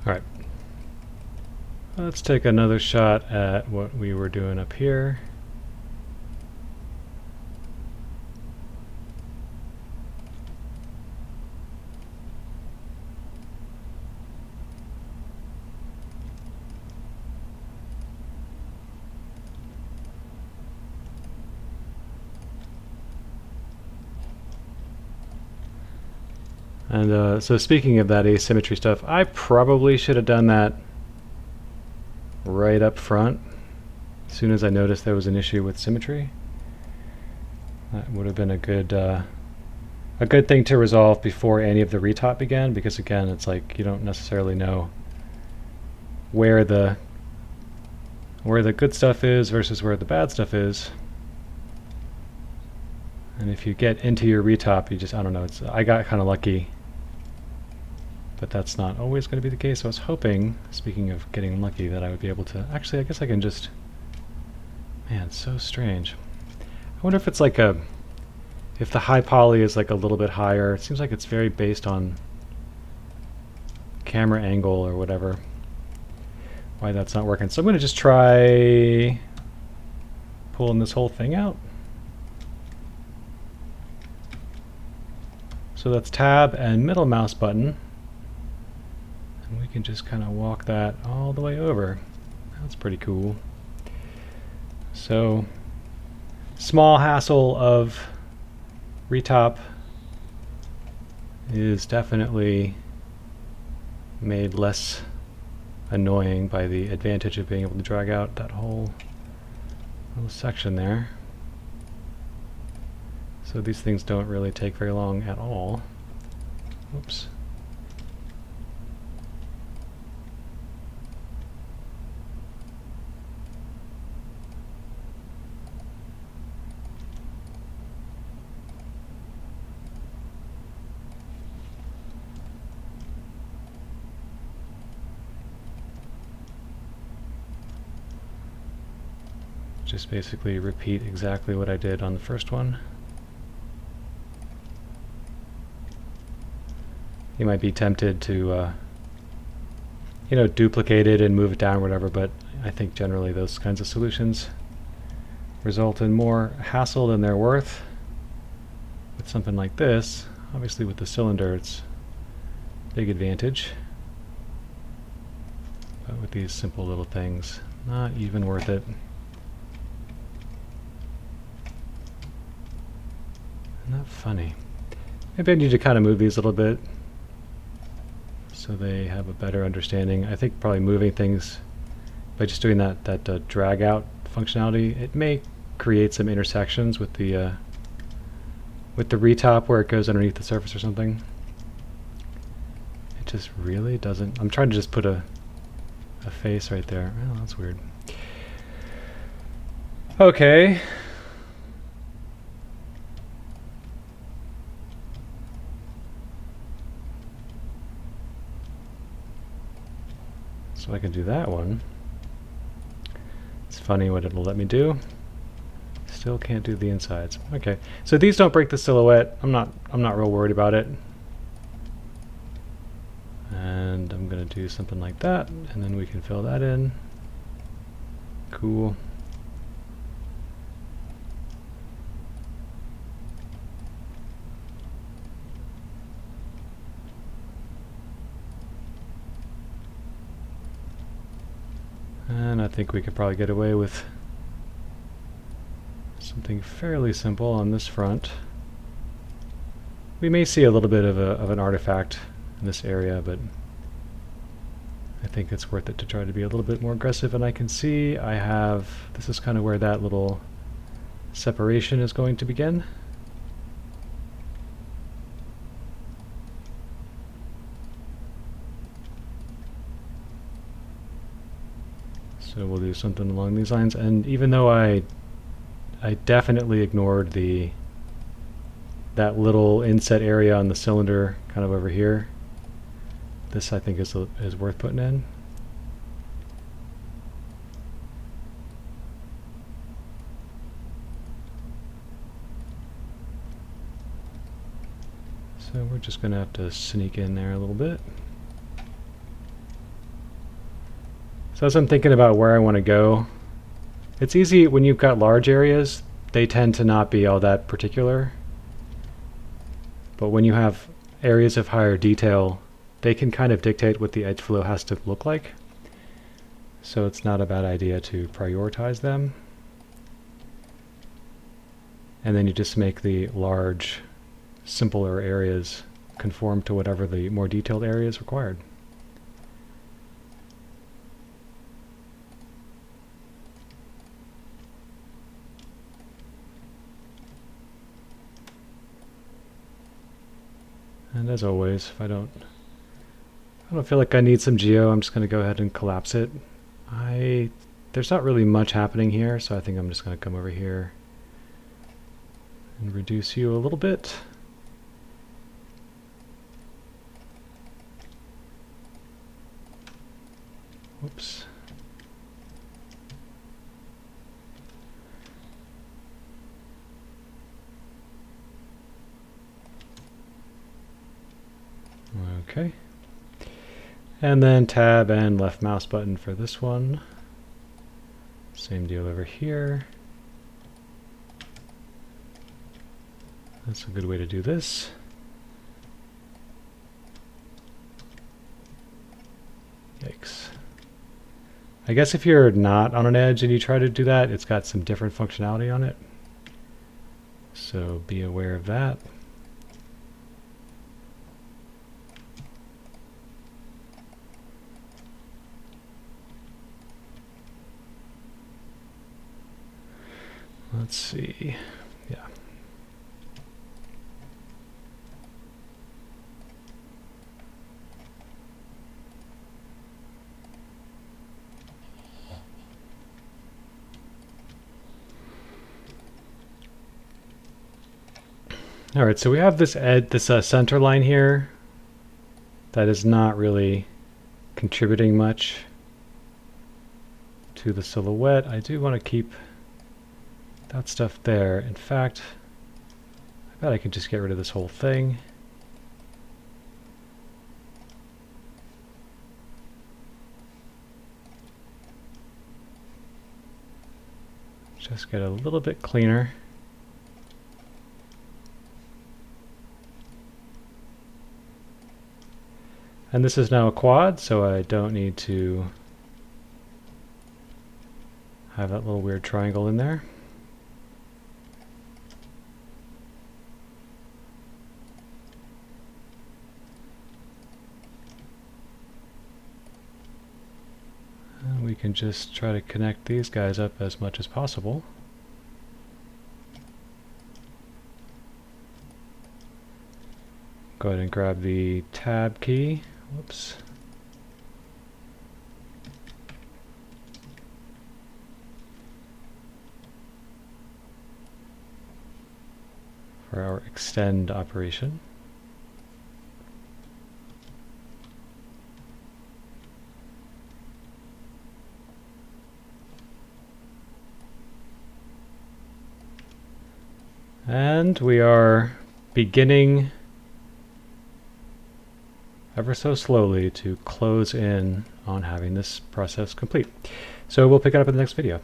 Alright. Let's take another shot at what we were doing up here. And so speaking of that asymmetry stuff, I probably should have done that right up front as soon as I noticed there was an issue with symmetry. That would have been a good thing to resolve before any of the retop began, because again, it's like you don't necessarily know where the good stuff is versus where the bad stuff is. And if you get into your retop, you just, I don't know, I got kind of lucky. But that's not always going to be the case. I was hoping, speaking of getting lucky, that I would be able to... Actually, I guess I can just... Man, it's so strange. I wonder if it's like a... If the high poly is like a little bit higher. It seems like it's very based on camera angle or whatever. Why that's not working. So I'm going to just try pulling this whole thing out. So that's tab and middle mouse button. And we can just kind of walk that all the way over. That's pretty cool. So, small hassle of retop is definitely made less annoying by the advantage of being able to drag out that whole little section there. So these things don't really take very long at all. Oops. Just basically repeat exactly what I did on the first one. You might be tempted to, you know, duplicate it and move it down or whatever, but I think generally those kinds of solutions result in more hassle than they're worth. With something like this, obviously with the cylinder, it's a big advantage. But with these simple little things, not even worth it. Isn't that funny? Maybe I need to kind of move these a little bit so they have a better understanding. I think probably moving things by just doing that drag out functionality, it may create some intersections with the retop where it goes underneath the surface or something. It just really doesn't. I'm trying to just put a face right there. Oh, that's weird. Okay. So I can do that one. It's funny what it'll let me do. Still can't do the insides. Okay, so these don't break the silhouette. I'm not real worried about it. And I'm gonna do something like that, and then we can fill that in. Cool. And I think we could probably get away with something fairly simple on this front. We may see a little bit of an artifact in this area, but I think it's worth it to try to be a little bit more aggressive. And I can see I have, this is kind of where that little separation is going to begin. So we'll do something along these lines. And even though I definitely ignored that little inset area on the cylinder kind of over here, this I think is worth putting in. So we're just going to have to sneak in there a little bit. So as I'm thinking about where I want to go, it's easy when you've got large areas, they tend to not be all that particular. But when you have areas of higher detail, they can kind of dictate what the edge flow has to look like. So it's not a bad idea to prioritize them. And then you just make the large, simpler areas conform to whatever the more detailed area is required. And as always, if I don't feel like I need some geo, I'm just going to go ahead and collapse it. There's not really much happening here, so I think I'm just going to come over here and reduce you a little bit. Whoops. Okay. And then tab and left mouse button for this one. Same deal over here. That's a good way to do this. Yikes. I guess if you're not on an edge and you try to do that, it's got some different functionality on it. So be aware of that. Let's see. Yeah. All right, so we have this center line here that is not really contributing much to the silhouette. I do want to keep that stuff there. In fact, I bet I could just get rid of this whole thing. Just get a little bit cleaner. And this is now a quad, so I don't need to have that little weird triangle in there. And we can just try to connect these guys up as much as possible. Go ahead and grab the tab key. Whoops. For our extend operation. And we are beginning ever so slowly to close in on having this process complete. So we'll pick it up in the next video.